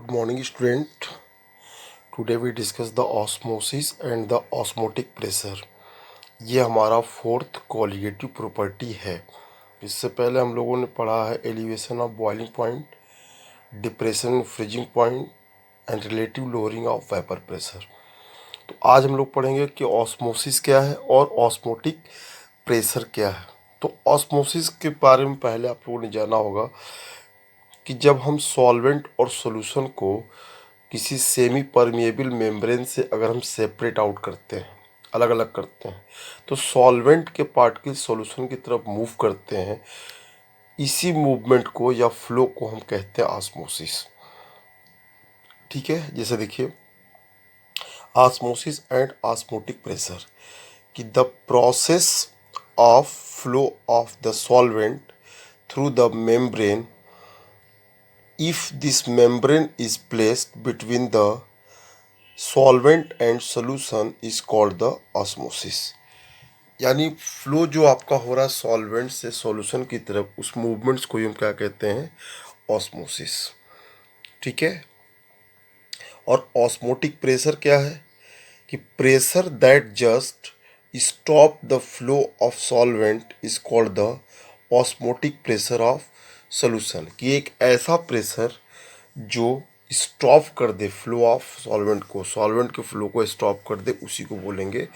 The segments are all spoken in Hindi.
Good morning, student. Today we discuss the osmosis and the osmotic pressure. ये हमारा फोर्थ कोलिगेटिव प्रॉपर्टी है। इससे पहले हम लोगों ने पढ़ा है elevation of boiling point, depression freezing point and relative lowering of vapour pressure. तो आज हम लोग पढ़ेंगे कि ऑस्मोसिस क्या है और ऑस्मोटिक प्रेशर क्या है। तो ऑस्मोसिस के बारे में पहले आप लोगों ने जाना होगा कि जब हम सॉल्वेंट और सॉल्यूशन को किसी सेमी परमिएबल मेम्ब्रेन से अगर हम सेपरेट आउट करते हैं, अलग अलग करते हैं, तो सॉल्वेंट के पार्टिकल सॉल्यूशन की तरफ मूव करते हैं। इसी मूवमेंट को या फ्लो को हम कहते हैं ऑस्मोसिस। ठीक है, जैसे देखिए ऑस्मोसिस एंड ऑस्मोटिक प्रेशर कि the process of flow of the solvent through the membrane if this membrane is placed between the solvent and solution is called the osmosis। यानी फ्लो जो आपका हो रहा है सॉल्वेंट से सॉल्यूशन की तरफ, उस मूवमेंट्स को हम क्या कहते हैं? ऑस्मोसिस। ठीक है। और ऑस्मोटिक प्रेशर क्या है कि pressure that just stop the flow of solvent is called the osmotic pressure of solution. कि एक ऐसा प्रेशर जो स्टॉप कर दे फ्लो ऑफ सॉल्वेंट को, सॉल्वेंट के फ्लो को स्टॉप कर दे, उसी को बोलेंगे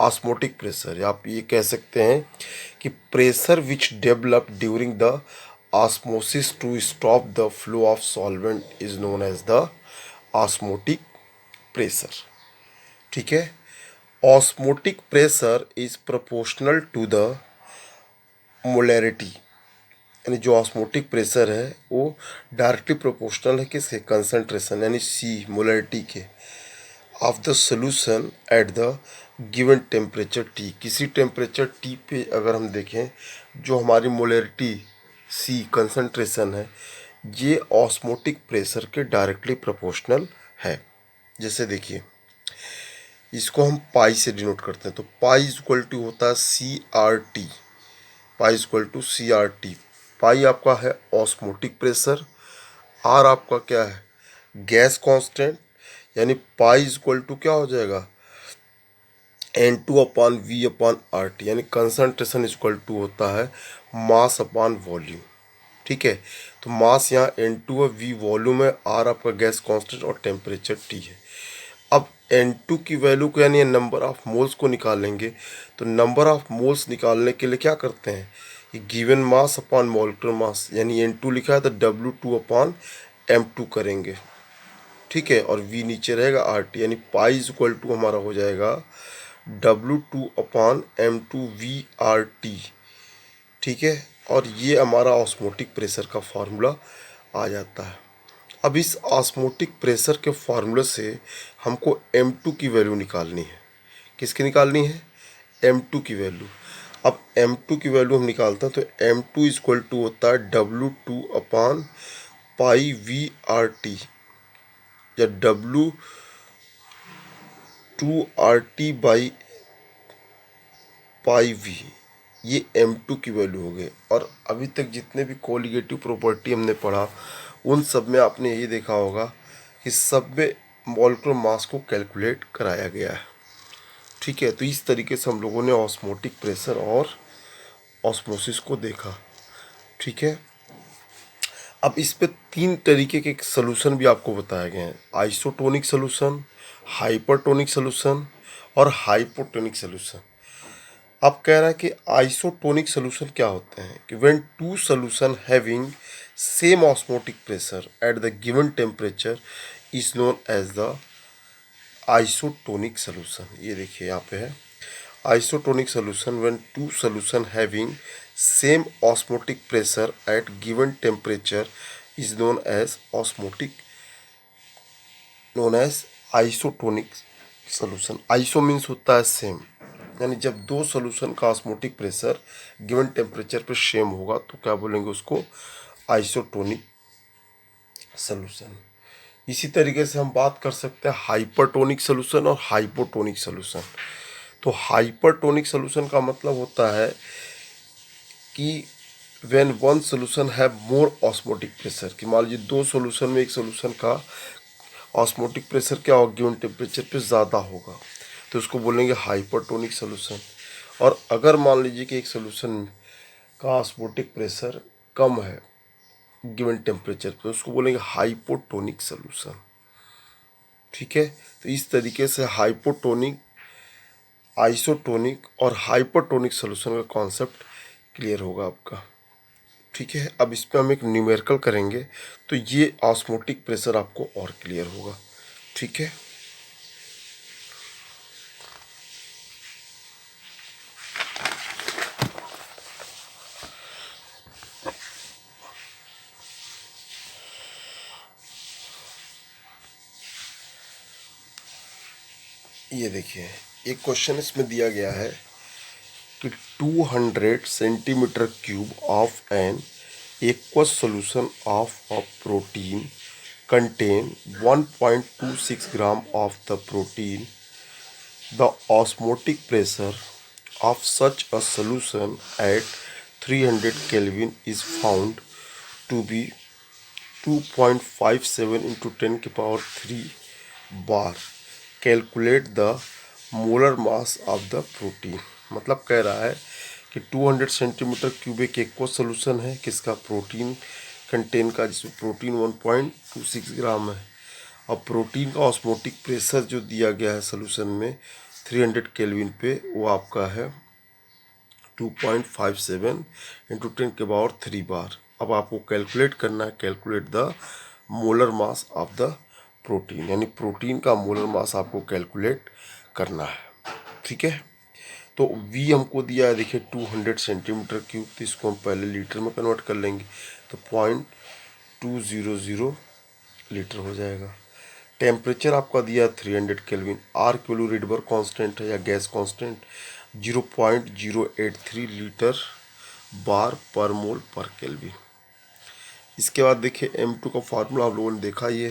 ऑस्मोटिक प्रेशर। आप ये कह सकते हैं कि pressure which develop during the osmosis to stop the flow of solvent is known as the osmotic pressure. ठीक है। Osmotic pressure is proportional to the molarity. यानी जो ऑस्मोटिक प्रेशर है वो डायरेक्टली प्रोपोर्शनल है किसके? कंसंट्रेशन यानी सी मोलैरिटी के of the solution eight the given temperature T. किसी टेम्परेचर टी पे अगर हम देखें जो हमारी मोलैरिटी सी कंसंट्रेशन है, ये ऑस्मोटिक प्रेशर के डायरेक्टली प्रोपोर्शनल है। जैसे देखिए इसको हम पाई से डिनोट करते हैं, तो पाई इज इक्वल टू होता है C R T. Pi is equal to C R T. Pi आपका है ऑस्मोटिक प्रेशर, आर आपका क्या है? Gas constant. यानी पाई इज इक्वल टू क्या हो जाएगा? N2 upon V upon R T. यानी कंसंट्रेशन इज इक्वल टू होता है मास अपॉन वॉल्यूम। ठीक है। तो मास यहाँ N2 है, वी वॉल्यूम है, आर आपका गैस कांस्टेंट और टेम्परेचर टी है। अब N2 की वैल्यू को यानी नंबर ऑफ मोल्स को निकालेंगे, तो नंबर ऑफ मोल्स निकालने के लिए क्या करते हैं कि given mass upon molecular mass, यानी N2 लिखा है तो W2 अपॉन M2 करेंगे। ठीक है। और V नीचे रहेगा RT, यानी पाई इज इक्वल टू हमारा हो जाएगा W2 अपॉन M2 VRT। ठीक है। और ये हमारा ऑस्मोटिक प्रेशर का फार्मूला आ जाता है। अब इस ऑस्मोटिक प्रेशर के फार्मूले से हमको M2 की वैल्यू निकालनी है। किसकी निकालनी है? M2 की वैल्यू। अब M2 की वैल्यू हम निकालते हैं तो M2 इज इक्वल टू होता है W2 अपॉन पाई VRT या W2RT बाई पाई V। ये M2 की वैल्यू हो गई। और अभी तक जितने भी कोलिगेटिव प्रॉपर्टी हमने पढ़ा उन सब में आपने यही देखा होगा कि सब में मॉलिक्यूलर मास को कैलकुलेट कराया गया है। ठीक है। तो इस तरीके से हम लोगों ने ऑस्मोटिक प्रेशर और ऑस्मोसिस को देखा। ठीक है। अब इस पे तीन तरीके के सोल्यूशन भी आपको बताए गए हैं: आइसोटोनिक सोल्यूशन, हाइपरटोनिक सोल्यूशन और हाइपोटोनिक सोल्यूशन। अब कह रहा है कि आइसोटोनिक सोल्यूशन क्या होते हैं कि when two solution having same osmotic pressure at the given temperature is known as the isotonic solution. ये देखिए यहाँ पे है isotonic solution when two solution having same osmotic pressure at given temperature is known as isotonic solution. Iso means होता है सेम, यानी जब दो सोल्यूशन का ऑस्मोटिक प्रेशर गिवन टेम्परेचर पे सेम होगा तो क्या बोलेंगे उसको? Isotonic solution. इसी तरीके से हम बात कर सकते हैं हाइपरटोनिक सोल्यूशन और हाइपोटोनिक सोल्यूशन। तो हाइपरटोनिक सोल्यूशन का मतलब होता है कि when one solution have more osmotic pressure, कि मान लीजिए दो सोल्यूशन में एक सोल्यूशन का ऑस्मोटिक प्रेशर क्या होगा, गिवन टेम्परेचर पे ज़्यादा होगा, तो उसको बोलेंगे हाइपरटोनिक सोल्यूशन। और अगर मान लीजिए कि एक सोल्यूशन का ऑस्मोटिक प्रेशर कम है गिवन टेम्परेचर पे, उसको बोलेंगे हाइपोटोनिक सोल्यूशन। ठीक है, तो इस तरीके से हाइपोटोनिक, आइसोटोनिक और हाइपरटोनिक सोल्यूशन का कॉन्सेप्ट क्लियर होगा आपका। ठीक है, अब इस पर हम एक न्यूमेरिकल करेंगे तो ये ऑस्मोटिक प्रेशर आपको और क्लियर होगा। ठीक है, ये देखिए एक क्वेश्चन इसमें दिया गया है कि 200 centimetre cube of an aqueous solution of a protein contain 1.26 gram of the protein. The osmotic pressure of such a solution at 300 Kelvin is found to be 2.57 into 10 की power 3 bar. Calculate the molar mass of the protein. मतलब कह रहा है कि 200 सेंटीमीटर क्यूब एक एक्वस सोल्यूशन है किसका, प्रोटीन कंटेन का, जिसमें प्रोटीन 1.26 ग्राम है। अब प्रोटीन का ऑस्मोटिक प्रेशर जो दिया गया है सोल्यूशन में 300 केल्विन पे, वो आपका है 2.57 इंटू 10 के पावर 3 बार। अब आपको कैलकुलेट करना है, calculate the molar mass of the protein, यानी प्रोटीन का मोलर मास आपको कैलकुलेट करना है। ठीक है, तो V हमको दिया है, देखिए 200 सेंटीमीटर क्यूब, तो इसको हम पहले लीटर में कन्वर्ट कर लेंगे तो 0.200 लीटर हो जाएगा। टेम्परेचर आपका दिया है 300 केल्विन। आर की वैल्यू रिडबर कांस्टेंट है या गैस कांस्टेंट 0.083 लीटर बार पर मोल पर केल्विन। इसके बाद देखिए M2 का फार्मूला आप लोगों ने देखा ही है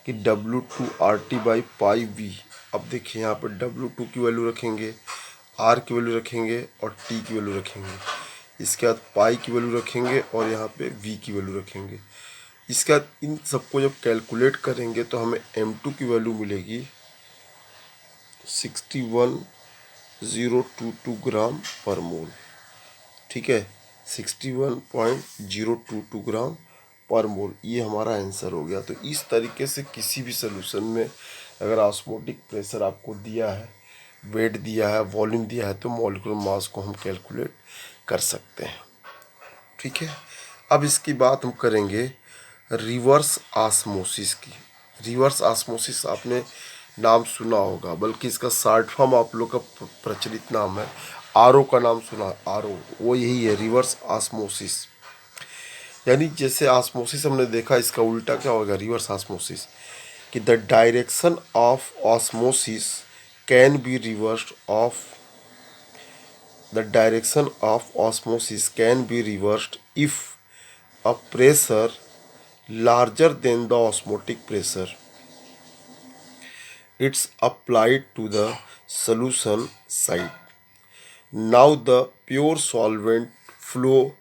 कि W2RT/πV। अब देखिए यहाँ पर W2 की वैल्यू रखेंगे, R की वैल्यू रखेंगे और T की वैल्यू रखेंगे। इसके बाद पाई की वैल्यू रखेंगे और यहाँ पे V की वैल्यू रखेंगे। इसके बाद इन सबको जब कैलकुलेट करेंगे तो हमें M2 की वैल्यू मिलेगी 61.022 ग्राम पर मोल। ठीक है, 61.022 ग्राम पर मोल, ये हमारा आंसर हो गया। तो इस तरीके से किसी भी सोल्यूशन में अगर ऑस्मोटिक प्रेशर आपको दिया है, वेट दिया है, वॉल्यूम दिया है, तो मॉलिक्यूलर मास को हम कैलकुलेट कर सकते हैं। ठीक है, अब इसकी बात हम करेंगे रिवर्स ऑस्मोसिस की। रिवर्स ऑस्मोसिस आपने नाम सुना होगा, बल्कि इसका शॉर्ट फॉर्म आप लोग का प्रचलित नाम है, आरओ का नाम सुना, आरओ वो यही है, रिवर्स ऑस्मोसिस। यानी जैसे ऑस्मोसिस हमने देखा, इसका उल्टा क्या होगा, रिवर्स ऑस्मोसिस, कि the direction of osmosis can be reversed of the direction of osmosis can be reversed if a pressure larger than the osmotic pressure it's applied to the solution side. Now the pure solvent flow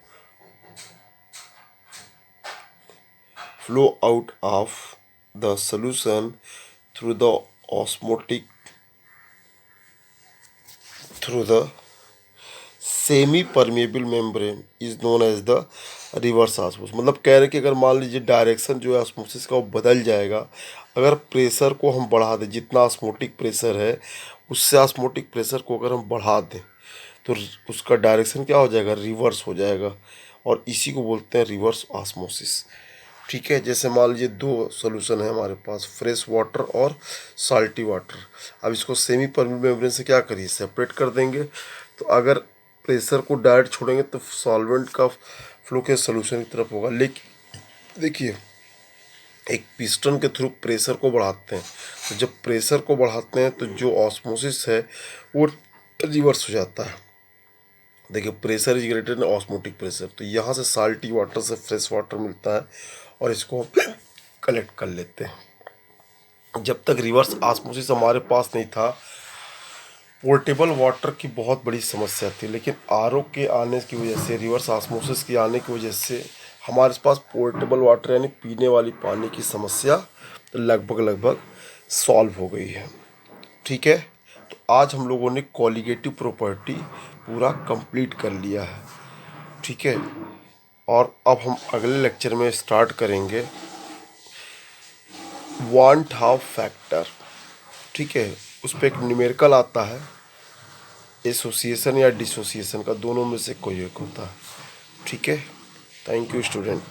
out of the solution through the osmotic through the semi permeable membrane is known as the reverse osmosis. मतलब कह रहे कि अगर मान लीजिए डायरेक्शन जो है ऑस्मोसिस का वो बदल जाएगा, अगर प्रेशर को हम बढ़ा दें, जितना ऑस्मोटिक प्रेशर है उससे ऑस्मोटिक प्रेशर को अगर हम बढ़ा दें तो उसका डायरेक्शन क्या हो जाएगा, रिवर्स हो जाएगा, और इसी को बोलते हैं रिवर्स ऑस्मोसिस। ठीक है, जैसे मान लीजिए दो सोल्यूशन है हमारे पास, फ्रेश वाटर और साल्टी वाटर। अब इसको सेमी परमेबल मेम्ब्रेन से क्या करिए, सेपरेट कर देंगे। तो अगर प्रेशर को डायरेक्ट छोड़ेंगे तो सॉल्वेंट का फ्लो के सोल्यूशन की तरफ होगा। लेकिन देखिए एक पिस्टन के थ्रू प्रेशर को बढ़ाते हैं, तो जब प्रेशर को बढ़ाते हैं तो जो ऑस्मोसिस है वो रिवर्स हो जाता है। देखिए pressure is greater than osmotic pressure, तो यहाँ से साल्टी वाटर से फ्रेश वाटर मिलता है और इसको हम कलेक्ट कर लेते हैं। जब तक रिवर्स ऑस्मोसिस हमारे पास नहीं था पोर्टेबल वाटर की बहुत बड़ी समस्या थी, लेकिन आरओ के आने की वजह से, रिवर्स ऑस्मोसिस के आने की वजह से हमारे पास पोर्टेबल वाटर यानी पीने वाली पानी की समस्या लगभग लगभग सॉल्व हो गई है। ठीक है, तो आज हम लोगों ने कॉलिगेटिव प्रॉपर्टी पूरा कंप्लीट कर लिया है। ठीक है, और अब हम अगले लेक्चर में स्टार्ट करेंगे वांट हाव फैक्टर। ठीक है, उस पर एक न्यूमेरिकल आता है, एसोसिएशन या डिसोसिएशन का, दोनों में से कोई एक होता है। ठीक है, थैंक यू स्टूडेंट।